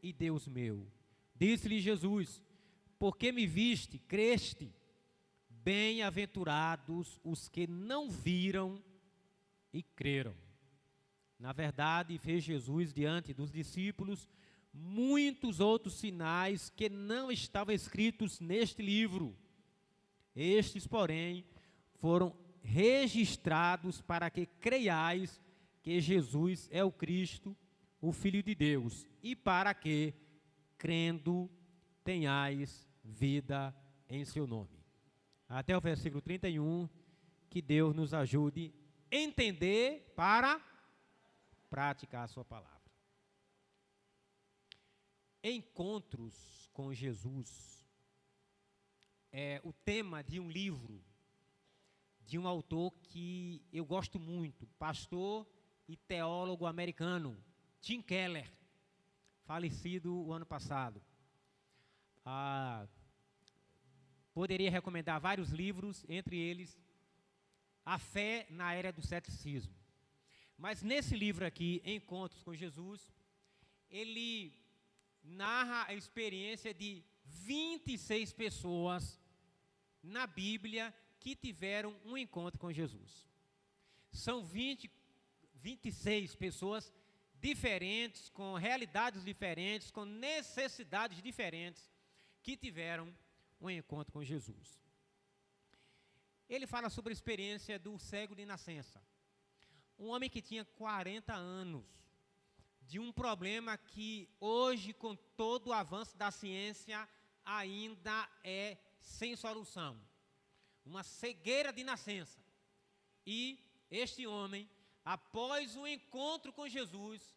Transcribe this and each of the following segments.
e Deus meu. Disse-lhe Jesus: porque me viste, creste? Bem-aventurados os que não viram e creram. Na verdade, fez Jesus diante dos discípulos muitos outros sinais que não estavam escritos neste livro. Estes, porém, foram registrados para que creiais que Jesus é o Cristo, o Filho de Deus, e para que, crendo, tenhais vida em seu nome. Até o versículo 31, que Deus nos ajude a entender para praticar a sua palavra. Encontros com Jesus é o tema de um livro de um autor que eu gosto muito, pastor e teólogo americano, Tim Keller, falecido o ano passado. Poderia recomendar vários livros, entre eles A Fé na Era do Ceticismo. Mas nesse livro aqui, Encontros com Jesus, ele narra a experiência de 26 pessoas na Bíblia que tiveram um encontro com Jesus. São 26 pessoas diferentes, com realidades diferentes, com necessidades diferentes, que tiveram um encontro com Jesus. Ele fala sobre a experiência do cego de nascença. Um homem que tinha 40 anos, de um problema que hoje, com todo o avanço da ciência, ainda é sem solução. Uma cegueira de nascença. E este homem, após o encontro com Jesus,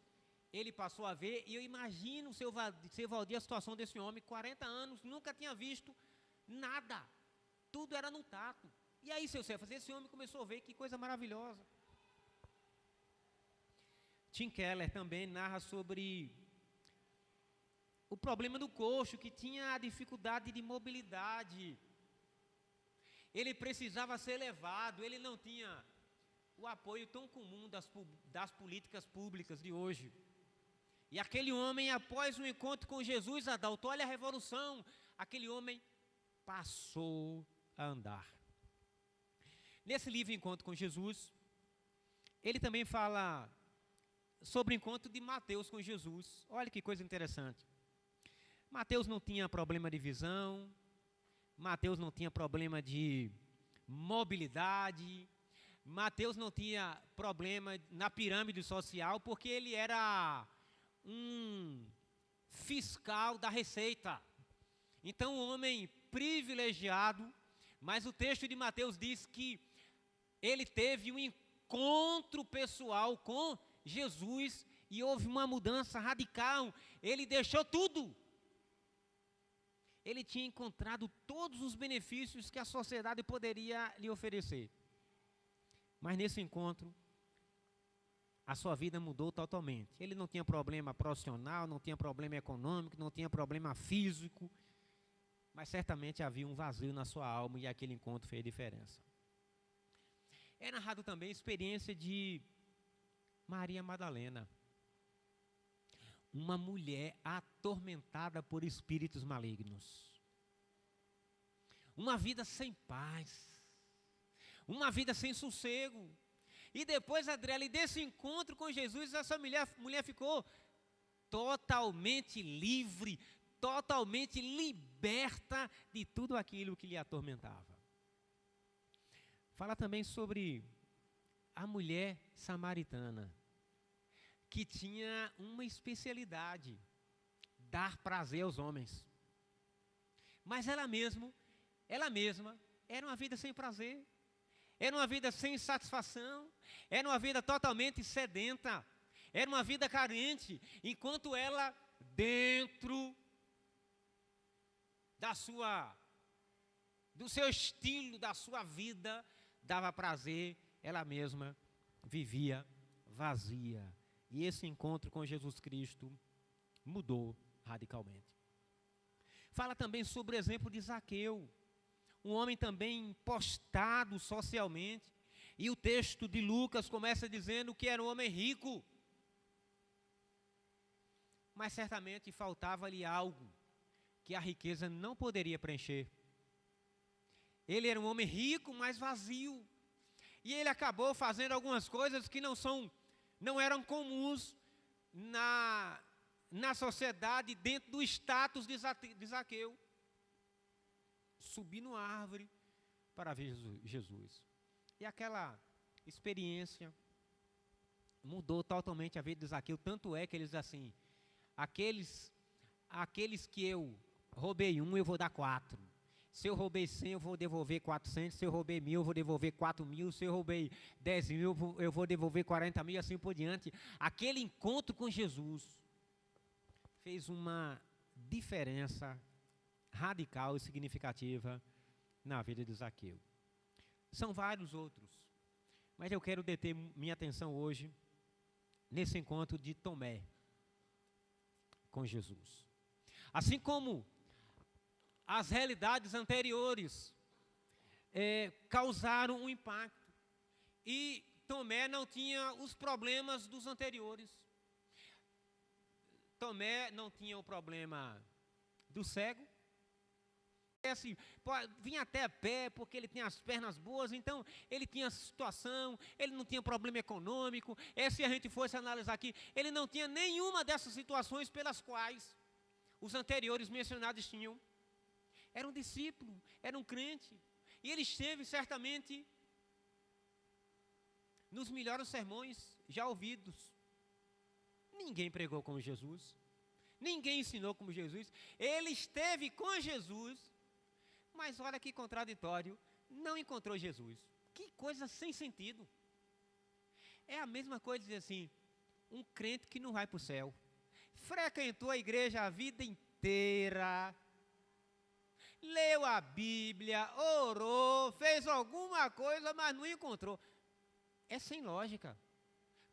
ele passou a ver, e eu imagino, seu Valdir, a situação desse homem, 40 anos, nunca tinha visto nada. Tudo era no tato. E aí, seu Cefas, esse homem começou a ver que coisa maravilhosa. Tim Keller também narra sobre o problema do coxo, que tinha a dificuldade de mobilidade. Ele precisava ser levado, ele não tinha o apoio tão comum das políticas públicas de hoje. E aquele homem, após o encontro com Jesus, Adalto, olha a revolução, aquele homem passou a andar. Nesse livro Encontro com Jesus, ele também fala sobre o encontro de Mateus com Jesus. Olha que coisa interessante. Mateus não tinha problema de visão, Mateus não tinha problema de mobilidade, Mateus não tinha problema na pirâmide social, porque ele era um fiscal da Receita. Então, um homem privilegiado, mas o texto de Mateus diz que ele teve um encontro pessoal com Jesus e houve uma mudança radical. Ele deixou tudo. Ele tinha encontrado todos os benefícios que a sociedade poderia lhe oferecer. Mas nesse encontro, a sua vida mudou totalmente. Ele não tinha problema profissional, não tinha problema econômico, não tinha problema físico, mas certamente havia um vazio na sua alma e aquele encontro fez diferença. É narrado também a experiência de Maria Madalena, uma mulher atormentada por espíritos malignos, uma vida sem paz, uma vida sem sossego. E depois, Adriele, desse encontro com Jesus, essa mulher ficou totalmente livre, totalmente liberta de tudo aquilo que lhe atormentava. Fala também sobre a mulher samaritana, que tinha uma especialidade, dar prazer aos homens. Mas ela mesma era uma vida sem prazer, era uma vida sem satisfação, era uma vida totalmente sedenta, era uma vida carente, enquanto ela, dentro do seu estilo, da sua vida, dava prazer, ela mesma vivia vazia. E esse encontro com Jesus Cristo mudou radicalmente. Fala também sobre o exemplo de Zaqueu, um homem também postado socialmente. E o texto de Lucas começa dizendo que era um homem rico. mas certamente faltava-lhe algo que a riqueza não poderia preencher. Ele era um homem rico, mas vazio. E ele acabou fazendo algumas coisas que não eram comuns na sociedade, dentro do status de Zaqueu. Subir numa árvore para ver Jesus. E aquela experiência mudou totalmente a vida de Zaqueu. Tanto é que ele diz assim: aqueles que eu roubei 1, eu vou dar 4. Se eu roubei 100, eu vou devolver 400. Se eu roubei 1.000, eu vou devolver 4.000. Se eu roubei 10.000, eu vou devolver 40.000, e assim por diante. Aquele encontro com Jesus fez uma diferença radical e significativa na vida de Zaqueu. São vários outros, mas eu quero deter minha atenção hoje nesse encontro de Tomé com Jesus. Assim como as realidades anteriores causaram um impacto, e Tomé não tinha os problemas dos anteriores. Tomé não tinha o problema do cego. Assim, vinha até a pé porque ele tinha as pernas boas, então ele tinha situação, ele não tinha problema econômico. Se a gente fosse analisar aqui, ele não tinha nenhuma dessas situações pelas quais os anteriores mencionados tinham. Era um discípulo, era um crente, e ele esteve certamente nos melhores sermões já ouvidos. Ninguém pregou como Jesus, ninguém ensinou como Jesus. Ele esteve com Jesus, mas olha que contraditório, não encontrou Jesus. Que coisa sem sentido. É a mesma coisa dizer assim: um crente que não vai para o céu, frequentou a igreja a vida inteira, leu a Bíblia, orou, fez alguma coisa, mas não encontrou. É sem lógica.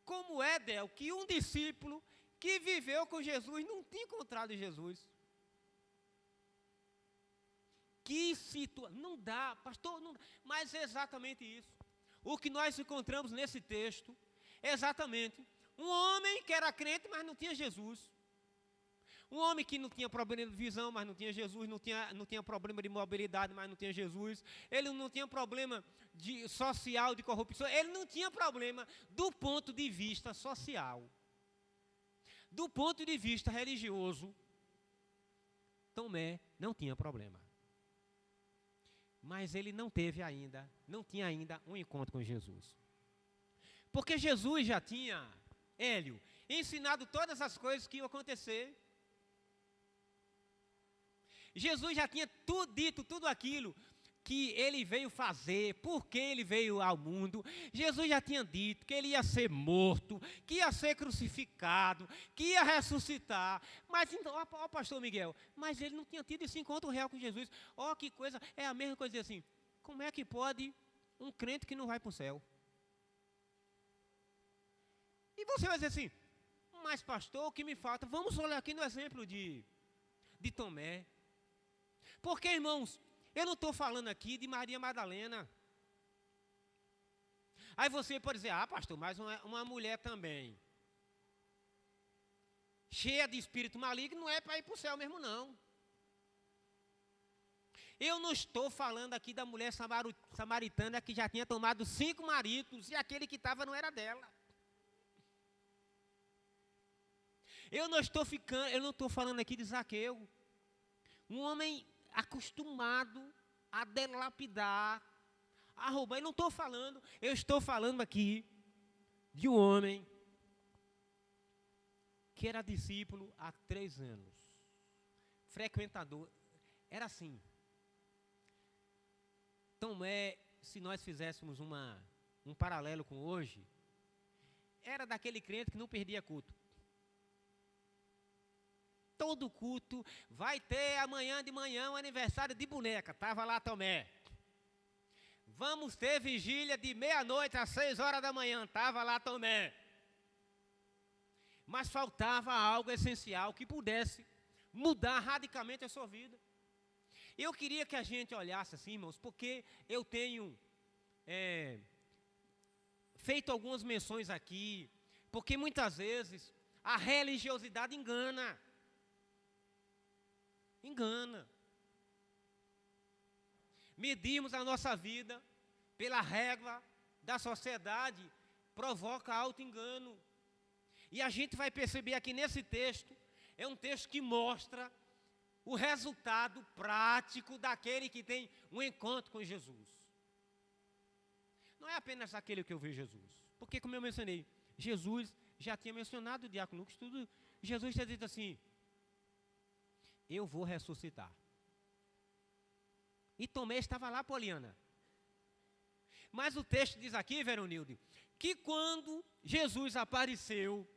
Como é, Del, que um discípulo que viveu com Jesus não tinha encontrado Jesus? Que situação. Não dá, pastor, não dá. Mas é exatamente isso. O que nós encontramos nesse texto é exatamente um homem que era crente, mas não tinha Jesus. Um homem que não tinha problema de visão, mas não tinha Jesus. Não tinha problema de mobilidade, mas não tinha Jesus. Ele não tinha problema social, de corrupção. Ele não tinha problema do ponto de vista social. Do ponto de vista religioso, Tomé não tinha problema. Mas ele não tinha ainda um encontro com Jesus. Porque Jesus já tinha, Hélio, ensinado todas as coisas que iam acontecer. Jesus já tinha dito tudo aquilo que ele veio fazer, por que ele veio ao mundo. Jesus já tinha dito que ele ia ser morto, que ia ser crucificado, que ia ressuscitar. Mas então, ó pastor Miguel, mas ele não tinha tido esse encontro real com Jesus. Ó, que coisa, é a mesma coisa assim: como é que pode um crente que não vai para o céu? E você vai dizer assim: mas pastor, o que me falta? Vamos olhar aqui no exemplo de Tomé. Porque, irmãos, eu não estou falando aqui de Maria Madalena. Aí você pode dizer: ah, pastor, mas uma mulher também, cheia de espírito maligno, não é para ir para o céu mesmo, não. Eu não estou falando aqui da mulher samaritana que já tinha tomado 5 maridos e aquele que estava não era dela. Eu não estou falando aqui de Zaqueu, um homem acostumado a delapidar, a roubar. Eu estou falando aqui de um homem que era discípulo há 3 anos, frequentador. Era assim. Tomé, se nós fizéssemos um paralelo com hoje, era daquele crente que não perdia culto. Todo culto vai ter amanhã de manhã um aniversário de boneca. Estava lá Tomé. Vamos ter vigília de meia-noite às 6 horas da manhã. Estava lá Tomé. Mas faltava algo essencial que pudesse mudar radicalmente a sua vida. Eu queria que a gente olhasse assim, irmãos, porque eu tenho feito algumas menções aqui, porque muitas vezes A religiosidade engana. Engana. Medimos a nossa vida pela régua da sociedade, provoca auto-engano. E a gente vai perceber aqui nesse texto, é um texto que mostra o resultado prático daquele que tem um encontro com Jesus. Não é apenas aquele que eu vejo Jesus. Porque, como eu mencionei, Jesus já tinha mencionado o diácono Lucas, tudo. Jesus tinha dito assim: eu vou ressuscitar. E Tomé estava lá, Poliana. Mas o texto diz aqui, Veronilde, que quando Jesus apareceu,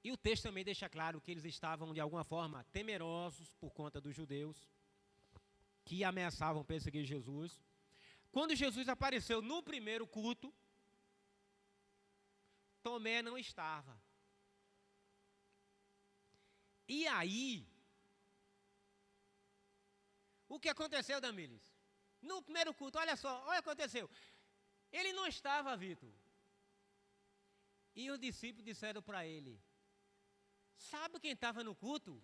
e o texto também deixa claro que eles estavam de alguma forma temerosos por conta dos judeus, que ameaçavam perseguir Jesus. Quando Jesus apareceu no primeiro culto, Tomé não estava. E aí, o que aconteceu, Damílis? No primeiro culto, olha só, olha o que aconteceu. Ele não estava, Vitor. E os discípulos disseram para ele: sabe quem estava no culto?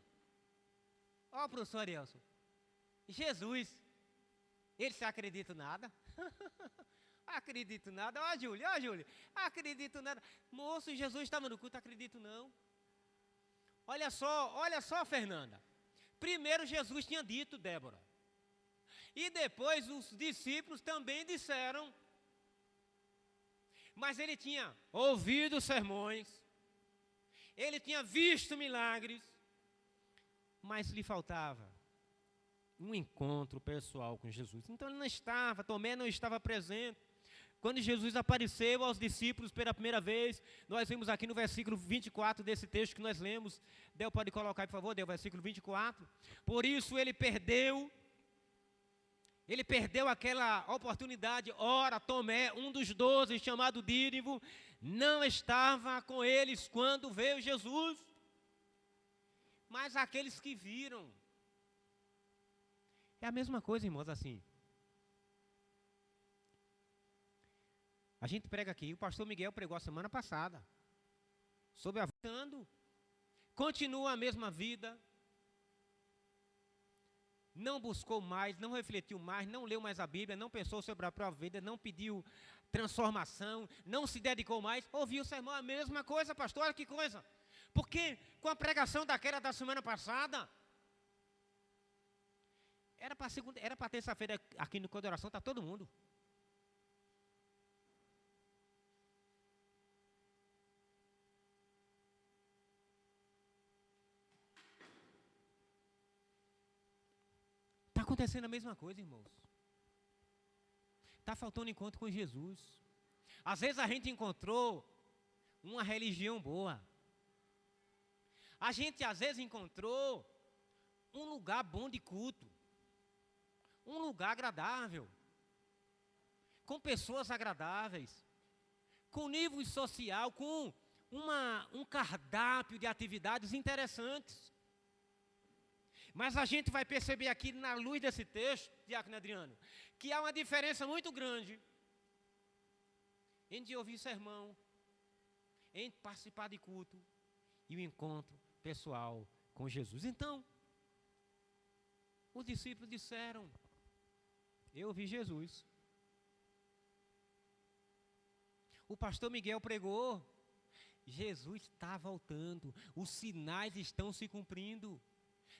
Ó, professor Arielson, Jesus. Ele se acredita nada? Acredito nada. Ó, Júlio, acredito nada. Moço, Jesus estava no culto, acredito não. Olha só, Fernanda. Primeiro Jesus tinha dito, Débora. E depois os discípulos também disseram. Mas ele tinha ouvido sermões, ele tinha visto milagres, mas lhe faltava um encontro pessoal com Jesus. Então ele não estava, Tomé não estava presente. Quando Jesus apareceu aos discípulos pela primeira vez, nós vimos aqui no versículo 24 desse texto que nós lemos. Del, pode colocar aí, por favor, Del, versículo 24. Por isso ele perdeu aquela oportunidade. Ora, Tomé, um dos 12, chamado Dídimo, não estava com eles quando veio Jesus. Mas aqueles que viram. É a mesma coisa, irmãos, assim. A gente prega aqui, o pastor Miguel pregou a semana passada, sobre a vida, continua a mesma vida, não buscou mais, não refletiu mais, não leu mais a Bíblia, não pensou sobre a própria vida, não pediu transformação, não se dedicou mais, ouviu o sermão, a mesma coisa, pastor, olha que coisa. Porque com a pregação daquela da semana passada, era para terça-feira aqui no Coração, está todo mundo. Está acontecendo a mesma coisa, irmãos. Está faltando encontro com Jesus. Às vezes a gente encontrou uma religião boa. A gente às vezes encontrou um lugar bom de culto. Um lugar agradável. Com pessoas agradáveis. Com nível social, com um cardápio de atividades interessantes. Mas a gente vai perceber aqui na luz desse texto, Diácono Adriano, que há uma diferença muito grande entre ouvir sermão, entre participar de culto e o encontro pessoal com Jesus. Então, os discípulos disseram: eu ouvi Jesus. O pastor Miguel pregou: Jesus está voltando, os sinais estão se cumprindo.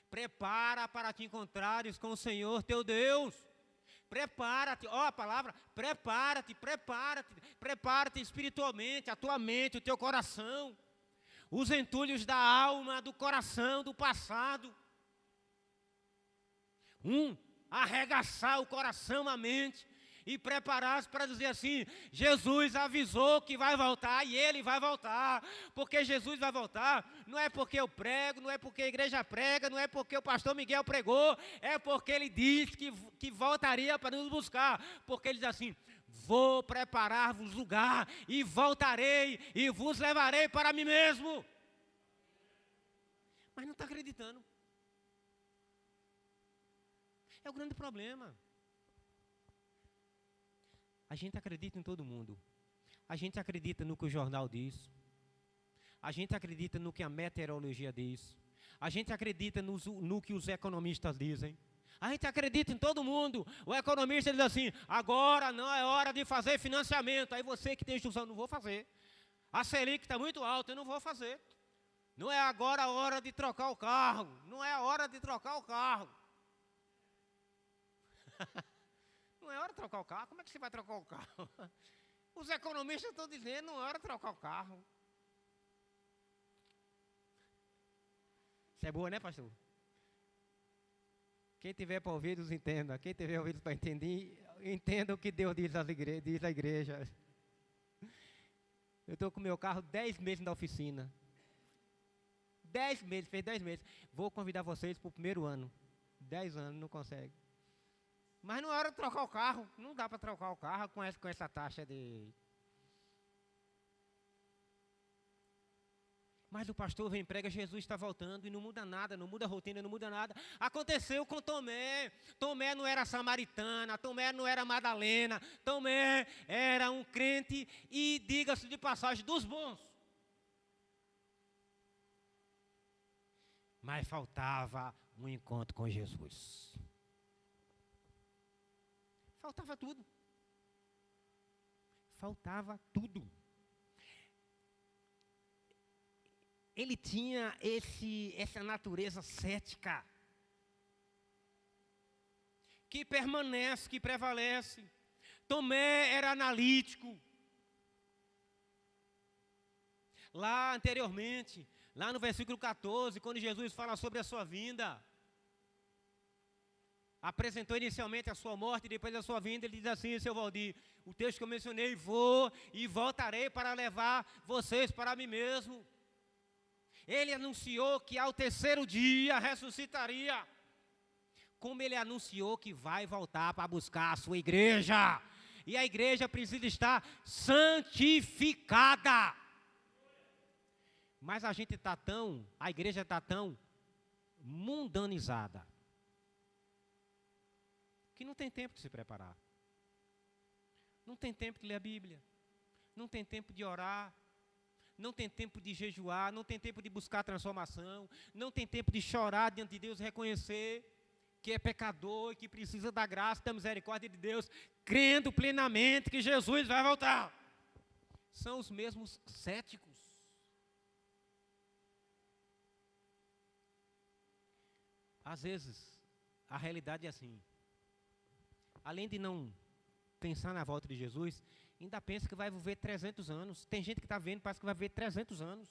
Prepara para te encontrares com o Senhor teu Deus. Prepara-te, ó a palavra, prepara-te espiritualmente, a tua mente, o teu coração. Os entulhos da alma, do coração, do passado. Arregaçar o coração, a mente e preparar-se para dizer assim: Jesus avisou que vai voltar e Ele vai voltar. Porque Jesus vai voltar, não é porque eu prego, não é porque a igreja prega, não é porque o pastor Miguel pregou, é porque Ele disse que voltaria para nos buscar. Porque Ele diz assim: vou preparar-vos lugar e voltarei e vos levarei para mim mesmo. Mas não está acreditando. É o grande problema. A gente acredita em todo mundo. A gente acredita no que o jornal diz. A gente acredita no que a meteorologia diz. A gente acredita no que os economistas dizem. A gente acredita em todo mundo. O economista diz assim: agora não é hora de fazer financiamento. Aí você que tem instrução, não vou fazer. A Selic está muito alta, eu não vou fazer. Não é agora a hora de trocar o carro. Não é a hora de trocar o carro. Não é hora de trocar o carro? Como é que você vai trocar o carro? Os economistas estão dizendo: não é hora de trocar o carro. Isso é boa, né, pastor? Quem tiver para ouvidos, entenda. Quem tiver ouvidos para entender, entenda o que Deus diz à igreja. Eu estou com o meu carro 10 meses na oficina. 10 meses, fez 10 meses. Vou convidar vocês para o primeiro ano. 10 anos, não consegue. Mas não é hora de trocar o carro. Não dá para trocar o carro com essa taxa de... Mas o pastor vem e prega: Jesus está voltando, e não muda nada, não muda a rotina, não muda nada. Aconteceu com Tomé. Tomé não era samaritana, Tomé não era Madalena, Tomé era um crente, e diga-se de passagem, dos bons. Mas faltava um encontro com Jesus. Faltava tudo. Faltava tudo. Ele tinha essa natureza cética, que permanece, que prevalece. Tomé era analítico. Lá anteriormente, lá no versículo 14, quando Jesus fala sobre a sua vinda, apresentou inicialmente a sua morte e depois a sua vinda, ele diz assim: seu Valdir, o texto que eu mencionei: vou e voltarei para levar vocês para mim mesmo. Ele anunciou que ao terceiro dia ressuscitaria. Como ele anunciou que vai voltar para buscar a sua igreja. E a igreja precisa estar santificada. Mas a igreja está tão mundanizada, que não tem tempo de se preparar. Não tem tempo de ler a Bíblia. Não tem tempo de orar. Não tem tempo de jejuar, não tem tempo de buscar transformação, não tem tempo de chorar diante de Deus, reconhecer que é pecador e que precisa da graça e da misericórdia de Deus, crendo plenamente que Jesus vai voltar. São os mesmos céticos. Às vezes, a realidade é assim. Além de não pensar na volta de Jesus, ainda pensa que vai viver 300 anos. Tem gente que está vendo, parece que vai viver 300 anos.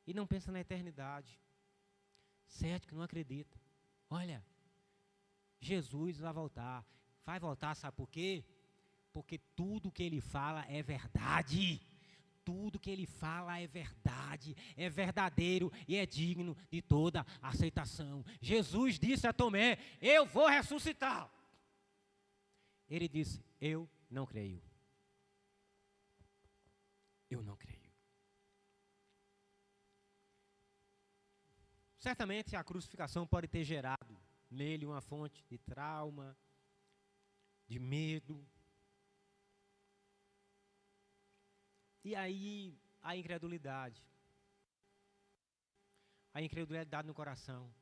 E não pensa na eternidade. Cético, não acredita. Olha, Jesus vai voltar. Vai voltar, sabe por quê? Porque tudo que ele fala é verdade. Tudo que ele fala é verdade, é verdadeiro e é digno de toda aceitação. Jesus disse a Tomé: eu vou ressuscitar. Ele disse: eu não creio. Eu não creio. Certamente a crucificação pode ter gerado nele uma fonte de trauma, de medo. E aí, a incredulidade. A incredulidade no coração.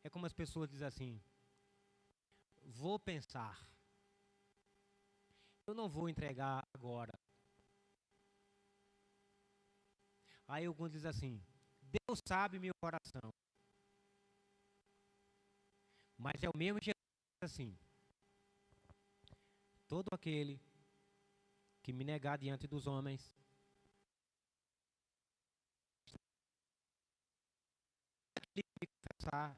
É como as pessoas dizem assim: vou pensar. Eu não vou entregar agora. Aí alguns dizem assim: Deus sabe meu coração. Mas é o mesmo Jesus assim: todo aquele que me negar diante dos homens, que confessar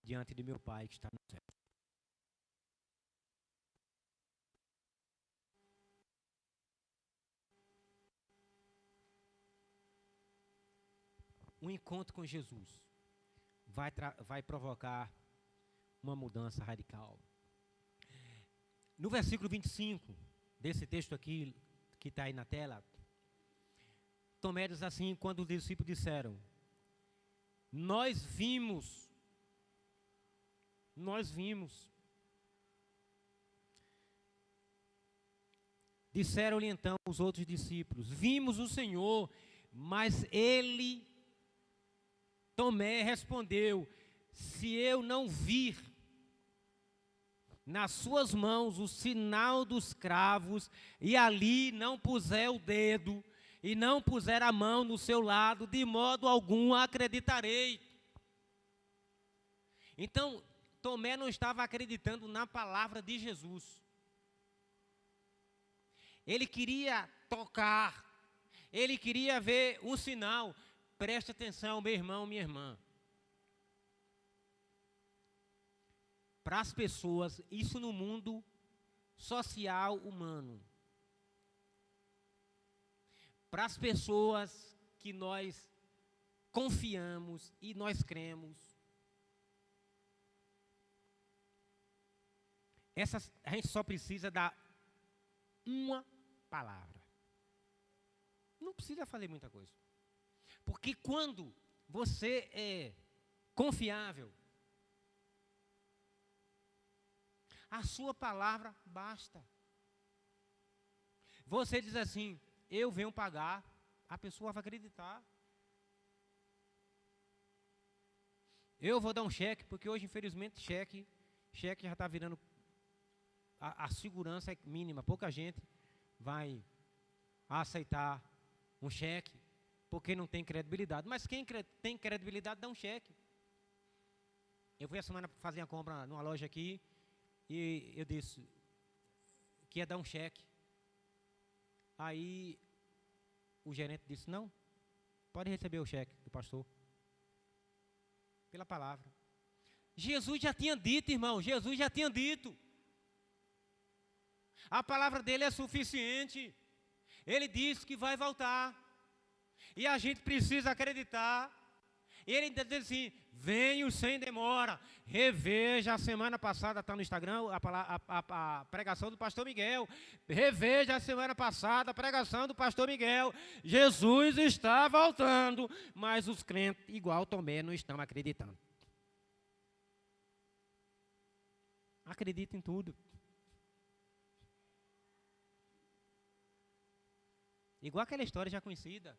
diante de meu Pai que está no céu. Um encontro com Jesus vai provocar uma mudança radical. No versículo 25 desse texto aqui, que está aí na tela, Tomé diz assim, quando os discípulos disseram: nós vimos Disseram-lhe então os outros discípulos: vimos o Senhor. Mas ele, Tomé, respondeu: se eu não vir nas suas mãos o sinal dos cravos, e ali não puser o dedo, e não puser a mão no seu lado, de modo algum acreditarei. Então, Tomé não estava acreditando na palavra de Jesus. Ele queria tocar, ele queria ver um sinal. Preste atenção, meu irmão, minha irmã. Para as pessoas, isso no mundo social humano. Para as pessoas que nós confiamos e nós cremos, a gente só precisa dar uma palavra. Não precisa fazer muita coisa. Porque quando você é confiável, a sua palavra basta. Você diz assim: eu venho pagar, a pessoa vai acreditar. Eu vou dar um cheque, porque hoje, infelizmente, cheque já está virando, a segurança é mínima. Pouca gente vai aceitar um cheque, porque não tem credibilidade. Mas quem tem credibilidade dá um cheque. Eu fui a semana fazer uma compra numa loja aqui, e eu disse que ia dar um cheque. Aí o gerente disse: não, pode receber o cheque do pastor. Pela palavra. Jesus já tinha dito, irmão, Jesus já tinha dito. A palavra dele é suficiente. Ele disse que vai voltar. E a gente precisa acreditar. E ele ainda diz assim: venho sem demora. Reveja, a semana passada está no Instagram a pregação do pastor Miguel. Reveja a semana passada a pregação do pastor Miguel. Jesus está voltando, mas os crentes, igual Tomé, não estão acreditando. Acredita em tudo. Igual aquela história já conhecida.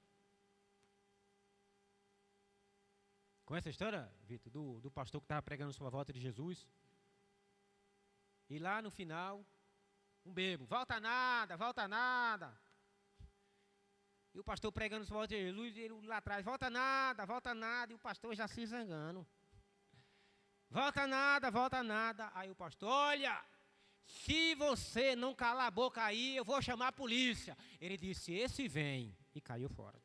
Conhece a história, Vitor, do pastor que estava pregando sobre a volta de Jesus? E lá no final, um bebo: volta nada, volta nada. E o pastor pregando sobre a volta de Jesus, e ele lá atrás: volta nada, e o pastor já se zangando. Volta nada. Aí o pastor: olha, se você não calar a boca aí, eu vou chamar a polícia. Ele disse: esse vem. E caiu fora.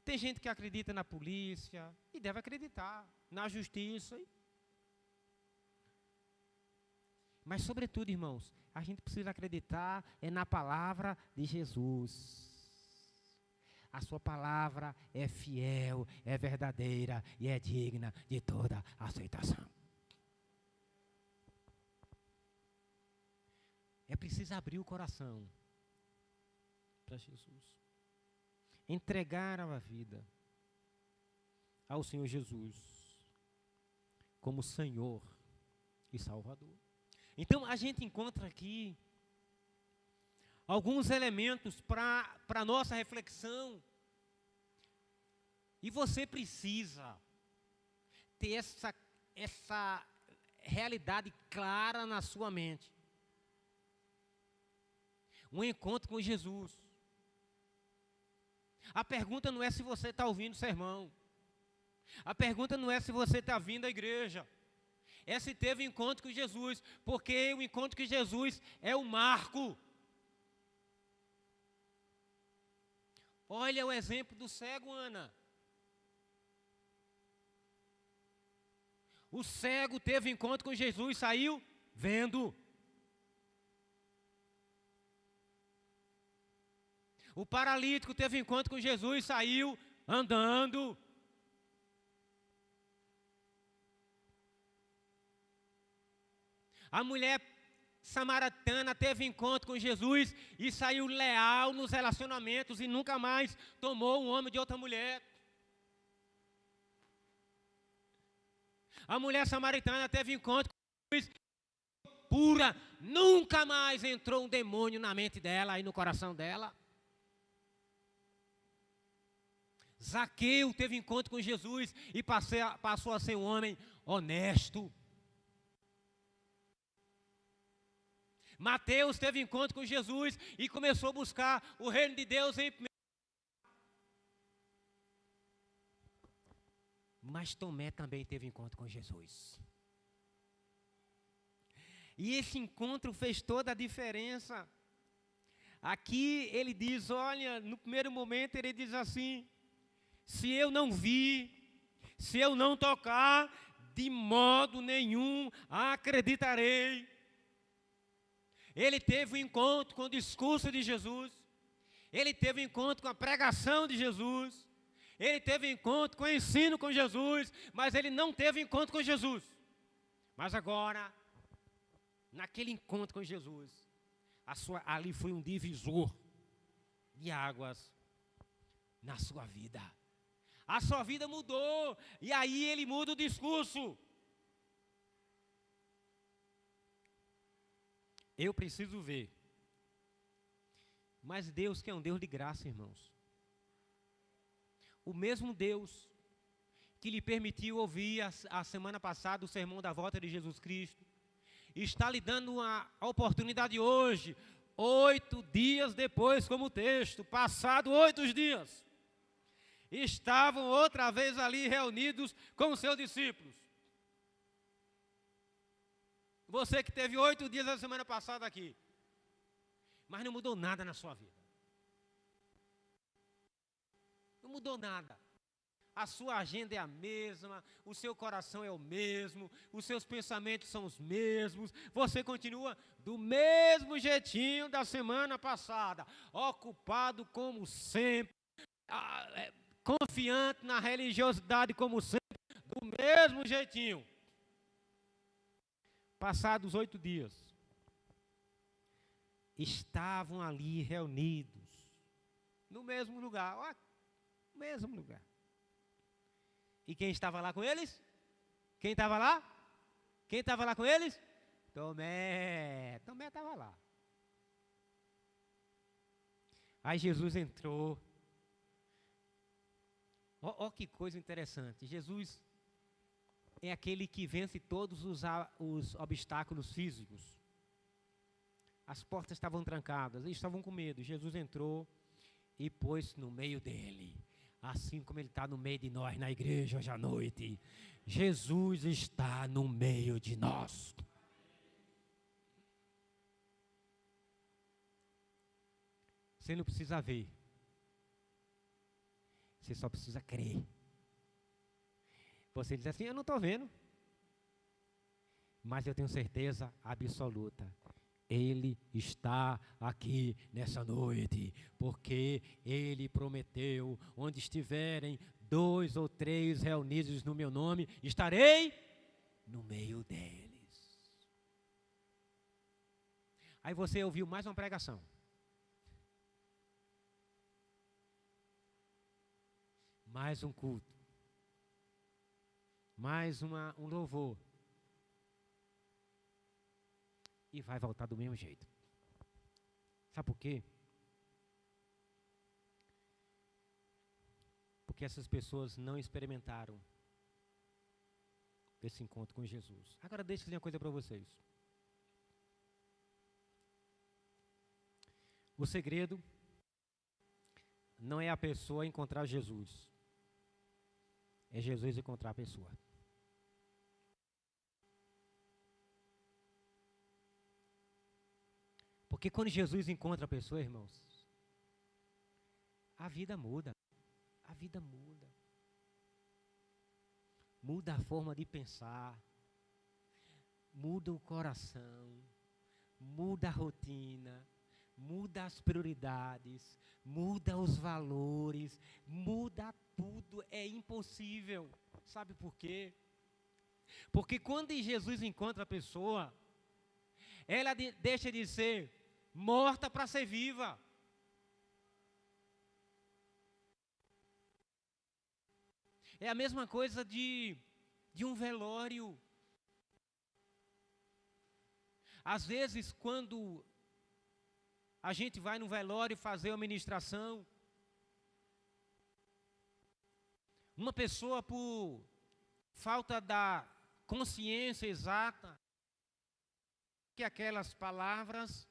Tem gente que acredita na polícia, e deve acreditar, na justiça. Mas, sobretudo, irmãos, a gente precisa acreditar na palavra de Jesus. A sua palavra é fiel, é verdadeira e é digna de toda aceitação. É preciso abrir o coração para Jesus. Entregar a vida ao Senhor Jesus como Senhor e Salvador. Então a gente encontra aqui alguns elementos para a nossa reflexão. E você precisa ter essa realidade clara na sua mente. Um encontro com Jesus. A pergunta não é se você está ouvindo o sermão. A pergunta não é se você está vindo à igreja. É se teve encontro com Jesus. Porque o encontro com Jesus é o marco. Olha o exemplo do cego, Ana. O cego teve encontro com Jesus e saiu vendo. O paralítico teve encontro com Jesus e saiu andando. A mulher samaritana teve encontro com Jesus e saiu leal nos relacionamentos e nunca mais tomou um homem de outra mulher. A mulher samaritana teve encontro com Jesus pura Nunca mais entrou um demônio na mente dela e no coração dela. Zaqueu teve encontro com Jesus e passou a ser um homem honesto. Mateus teve encontro com Jesus e começou a buscar o reino de Deus em primeiro. Mas Tomé também teve encontro com Jesus. E esse encontro fez toda a diferença. Aqui ele diz, olha, no primeiro momento ele diz assim: se eu não vir, se eu não tocar, de modo nenhum acreditarei. Ele teve um encontro com o discurso de Jesus. Ele teve um encontro com a pregação de Jesus. Ele teve um encontro com o ensino com Jesus. Mas ele não teve encontro com Jesus. Mas agora, naquele encontro com Jesus, ali foi um divisor de águas na sua vida. A sua vida mudou. E aí ele muda o discurso. Eu preciso ver. Mas Deus que é um Deus de graça, irmãos. O mesmo Deus que lhe permitiu ouvir a semana passada o sermão da volta de Jesus Cristo, está lhe dando uma oportunidade hoje, 8 dias depois, como o texto, passado 8 dias, estavam outra vez ali reunidos com os seus discípulos. Você que teve 8 dias na semana passada aqui, mas não mudou nada na sua vida. Não mudou nada. A sua agenda é a mesma, o seu coração é o mesmo, os seus pensamentos são os mesmos, você continua do mesmo jeitinho da semana passada, ocupado como sempre, confiante na religiosidade como sempre, do mesmo jeitinho. Passados 8 dias, estavam ali reunidos, no mesmo lugar, ó, mesmo lugar. E quem estava lá com eles? Quem estava lá? Quem estava lá com eles? Tomé. Tomé estava lá. Aí Jesus entrou. Ó que coisa interessante. Jesus é aquele que vence todos os obstáculos físicos. As portas estavam trancadas, eles estavam com medo. Jesus entrou e pôs no meio dele. Assim como ele está no meio de nós na igreja hoje à noite. Jesus está no meio de nós. Você não precisa ver. Você só precisa crer. Você diz assim, eu não estou vendo. Mas eu tenho certeza absoluta. Ele está aqui nessa noite, porque Ele prometeu, onde estiverem 2 ou 3 reunidos no meu nome, estarei no meio deles. Aí você ouviu mais uma pregação. Mais um culto. Mais um louvor. E vai voltar do mesmo jeito. Sabe por quê? Porque essas pessoas não experimentaram esse encontro com Jesus. Agora deixa eu dizer uma coisa para vocês. O segredo não é a pessoa encontrar Jesus. É Jesus encontrar a pessoa. Porque quando Jesus encontra a pessoa, irmãos, a vida muda. A vida muda. Muda a forma de pensar. Muda o coração. Muda a rotina. Muda as prioridades. Muda os valores. Muda tudo. É impossível. Sabe por quê? Porque quando Jesus encontra a pessoa, ela deixa de ser morta para ser viva. É a mesma coisa de um velório. Às vezes, quando a gente vai no velório fazer uma ministração, uma pessoa, por falta da consciência exata, que aquelas palavras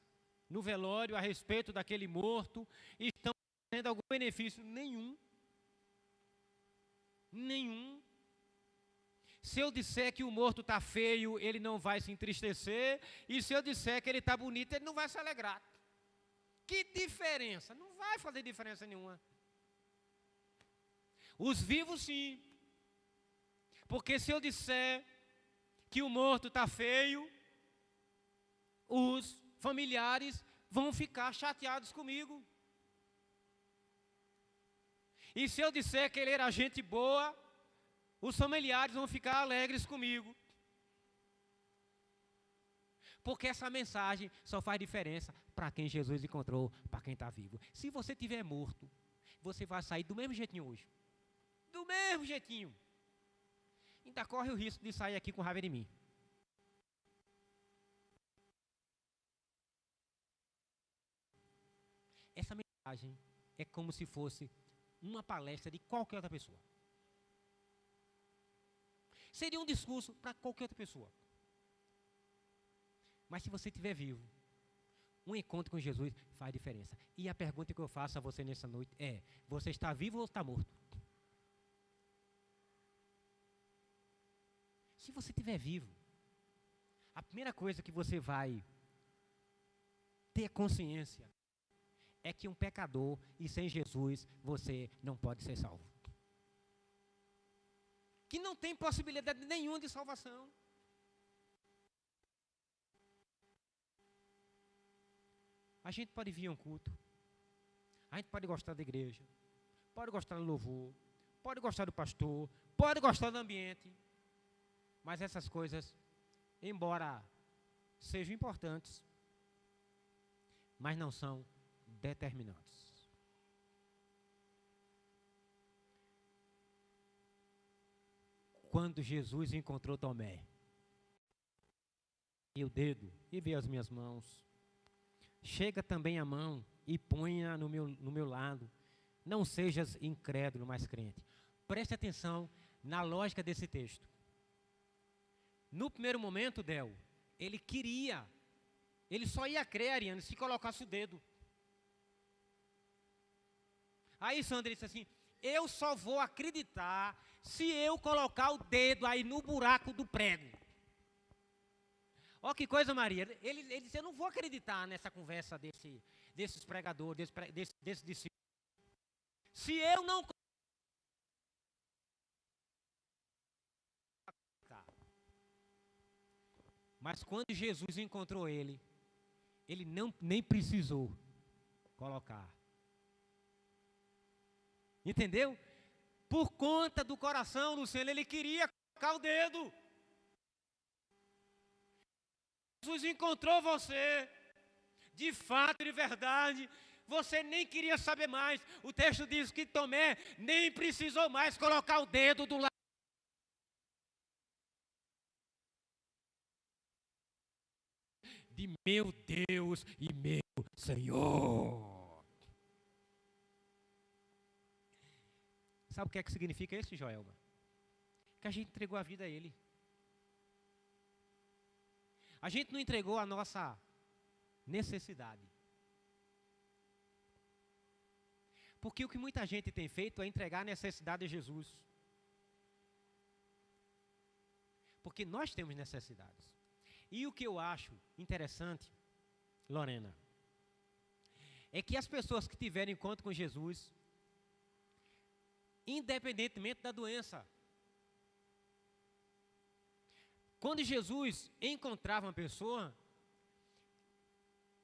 no velório a respeito daquele morto estão tendo algum benefício? Nenhum. Nenhum. Se eu disser que o morto está feio, ele não vai se entristecer. E se eu disser que ele está bonito, ele não vai se alegrar. Que diferença? Não vai fazer diferença nenhuma. Os vivos, sim. Porque se eu disser que o morto está feio, os familiares vão ficar chateados comigo. E se eu disser que ele era gente boa, os familiares vão ficar alegres comigo. Porque essa mensagem só faz diferença para quem Jesus encontrou, para quem está vivo. Se você estiver morto, você vai sair do mesmo jeitinho hoje. Do mesmo jeitinho. Ainda corre o risco de sair aqui com raiva de mim. Essa mensagem é como se fosse uma palestra de qualquer outra pessoa. Seria um discurso para qualquer outra pessoa. Mas se você estiver vivo, um encontro com Jesus faz diferença. E a pergunta que eu faço a você nessa noite é: você está vivo ou está morto? Se você estiver vivo, a primeira coisa que você vai ter consciência é que um pecador, e sem Jesus você não pode ser salvo. Que não tem possibilidade nenhuma de salvação. A gente pode vir a um culto, a gente pode gostar da igreja, pode gostar do louvor, pode gostar do pastor, pode gostar do ambiente, mas essas coisas, embora sejam importantes, mas não são determinantes. Quando Jesus encontrou Tomé, e o dedo, e vê as minhas mãos, chega também a mão e ponha no meu lado, não sejas incrédulo, mas crente. Preste atenção na lógica desse texto. No primeiro momento, Del, ele só ia crer, Ariane, se colocasse o dedo. Aí Sandra disse assim: eu só vou acreditar se eu colocar o dedo aí no buraco do prego. Ó, que coisa, Maria. Ele disse: eu não vou acreditar nessa conversa desses pregadores, desse discípulo. Se eu não... Mas quando Jesus encontrou ele nem precisou colocar. Entendeu? Por conta do coração do Senhor, ele queria colocar o dedo. Jesus encontrou você, de fato e de verdade, você nem queria saber mais. O texto diz que Tomé nem precisou mais colocar o dedo do lado. De meu Deus e meu Senhor. Sabe o que é que significa isso, Joelma? Que a gente entregou a vida a Ele. A gente não entregou a nossa necessidade. Porque o que muita gente tem feito é entregar a necessidade a Jesus. Porque nós temos necessidades. E o que eu acho interessante, Lorena, é que as pessoas que tiverem encontro com Jesus, independentemente da doença, quando Jesus encontrava uma pessoa,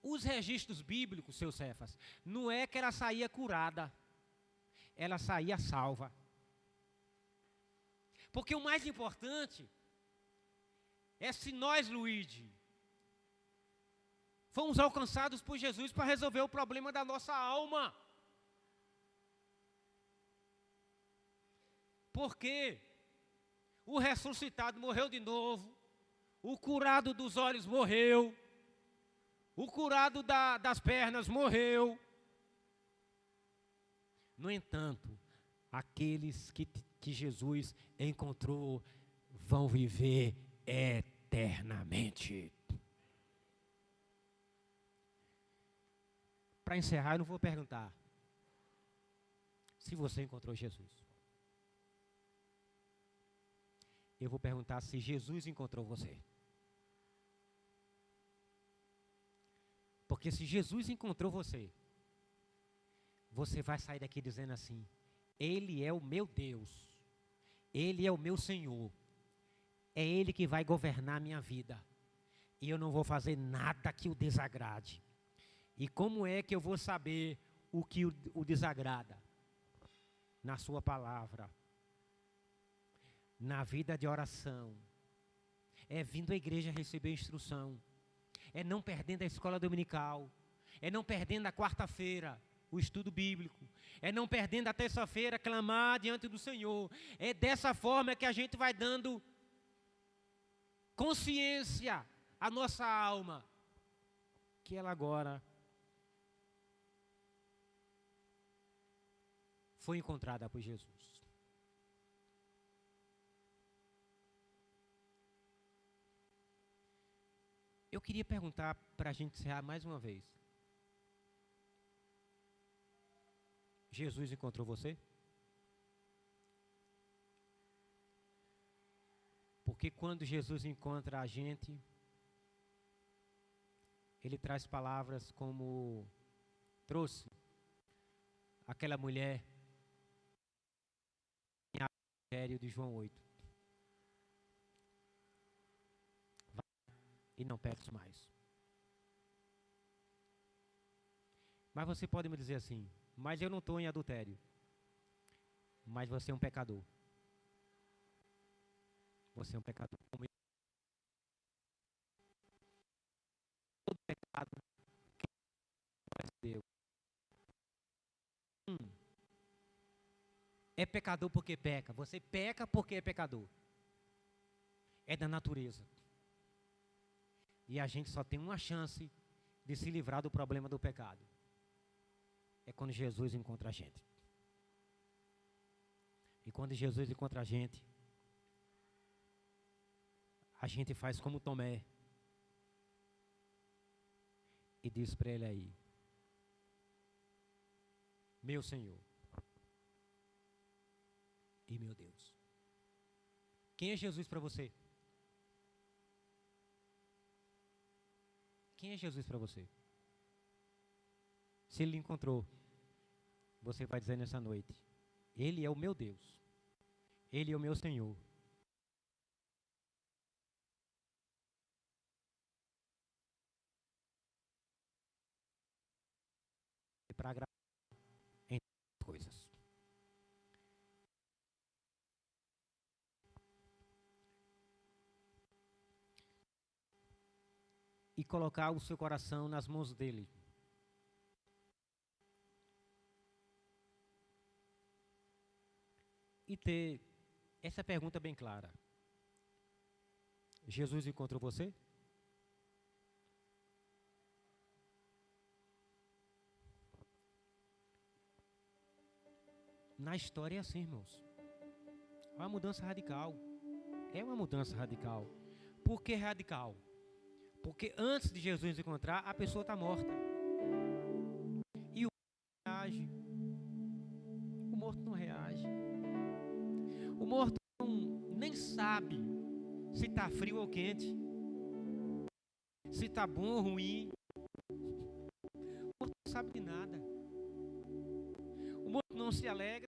os registros bíblicos, seus Cefas, não é que ela saía curada, ela saía salva. Porque o mais importante é se nós, Luigi, fomos alcançados por Jesus para resolver o problema da nossa alma. Porque o ressuscitado morreu de novo, o curado dos olhos morreu, O curado das pernas morreu. No entanto, aqueles que Jesus encontrou vão viver eternamente. Para encerrar, eu não vou perguntar se você encontrou Jesus. Eu vou perguntar se Jesus encontrou você. Porque se Jesus encontrou você, você vai sair daqui dizendo assim: Ele é o meu Deus, Ele é o meu Senhor, é Ele que vai governar a minha vida, e eu não vou fazer nada que o desagrade. E como é que eu vou saber o que o desagrada? Na sua palavra, na vida de oração, é vindo à igreja receber instrução, é não perdendo a escola dominical, é não perdendo a quarta-feira, o estudo bíblico, é não perdendo a terça-feira clamar diante do Senhor. É dessa forma que a gente vai dando consciência à nossa alma, que ela agora foi encontrada por Jesus. Eu queria perguntar para a gente encerrar mais uma vez. Jesus encontrou você? Porque quando Jesus encontra a gente, Ele traz palavras como trouxe aquela mulher em adultério de João 8. Vai e não peques mais. Mas você pode me dizer assim: mas eu não estou em adultério. Mas você é um pecador. Você é um pecador. Todo pecado que Deus. É pecador porque peca. Você peca porque é pecador. É da natureza. E a gente só tem uma chance de se livrar do problema do pecado. É quando Jesus encontra a gente. E quando Jesus encontra a gente faz como Tomé. E diz para ele aí: meu Senhor e meu Deus. Quem é Jesus para você? Quem é Jesus para você? Se Ele encontrou, você vai dizer nessa noite: Ele é o meu Deus, Ele é o meu Senhor. Para agradar em coisas. E colocar o seu coração nas mãos dele. E ter essa pergunta bem clara: Jesus encontrou você? Na história é assim, irmãos. É uma mudança radical. É uma mudança radical. Por que radical? Porque antes de Jesus encontrar, a pessoa está morta. E o morto não reage. O morto não reage. O morto nem sabe se está frio ou quente. Se está bom ou ruim. O morto não sabe de nada. O morto não se alegra.